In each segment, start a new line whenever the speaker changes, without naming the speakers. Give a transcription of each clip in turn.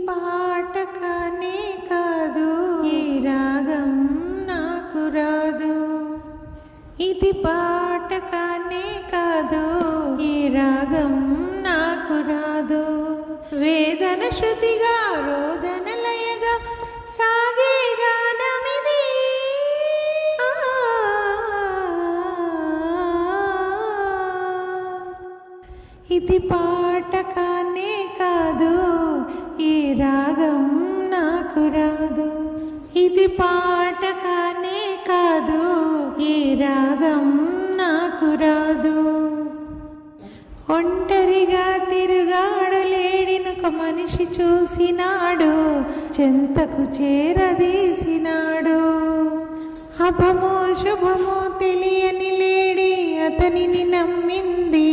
పాట కానే కాదు, ఈ రాగం నాకు రాదు. ఇది పాట కానే కాదు, ఈ రాగం నాకు రాదు. వేదన శృతిగా రోదన లయగా సాగే గానమిది. ఇది పాట కానే కాదు, ఈ రాగం నాకు రాదు. ఇది పాట కానే కాదు, ఈ రాగం నాకు రాదు. ఒంటరిగా తిరుగాడలేడినొక మనిషి చూసినాడు, చెంతకు చేరదీసినాడు. అభమో శుభమో తెలియని లేడి అతనిని నమ్మింది,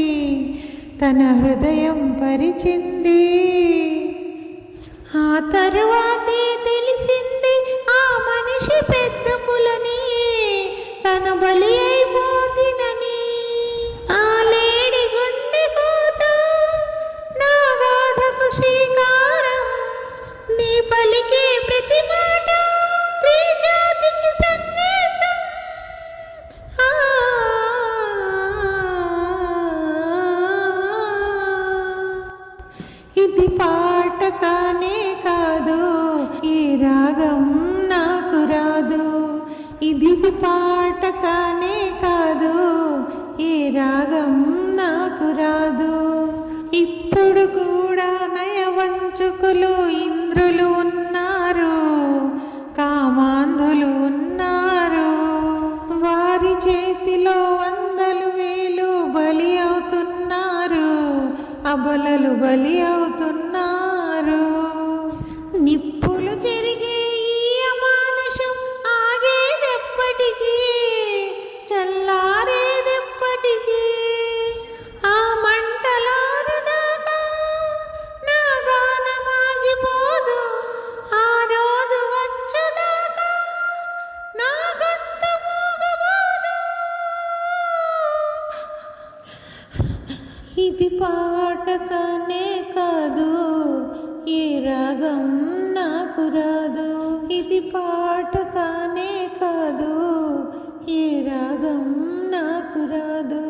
తన హృదయం పరిచింది. ఆ తరువాతే తెలిసింది ఆ మనిషి పెద్ద పులని, తన బలి అయిపోతినని. ఆ లేడి గుండె కోత నా గాథకు శ్రీకారం, నీ పలికే ప్రతి మాట స్త్రీ జాతికి సందేశం. ఇది పాట కానే కాదు, ఈ రాగం నాకు రాదు. ఇది పాట కానే కాదు, ఈ రాగం నాకు రాదు. ఇప్పుడు కూడా నయవంచుకులు ఇంద్రులు ఉన్నారు, కామాంధులు ఉన్నారు. వారి చేతిలో వందలు వేలు బలి అవుతున్నారు, అబలలు బలి అవుతున్నారు. నిప్పులు జరిగే ఈ అమానుషం ఆగేదెప్పటికీ, చల్లారేదెప్పటికీ. ఆ మంటలారుదాకా నా గానమాగిపోదు, ఆ రోజు వచ్చుదాకా నా గొంతు మూగబోదు. ఇది పాట కానే కాదు, ఈ రాగం నాకు రాదు. ఇది పాట కానే కాదు, ఈ రాగం నాకు రాదు.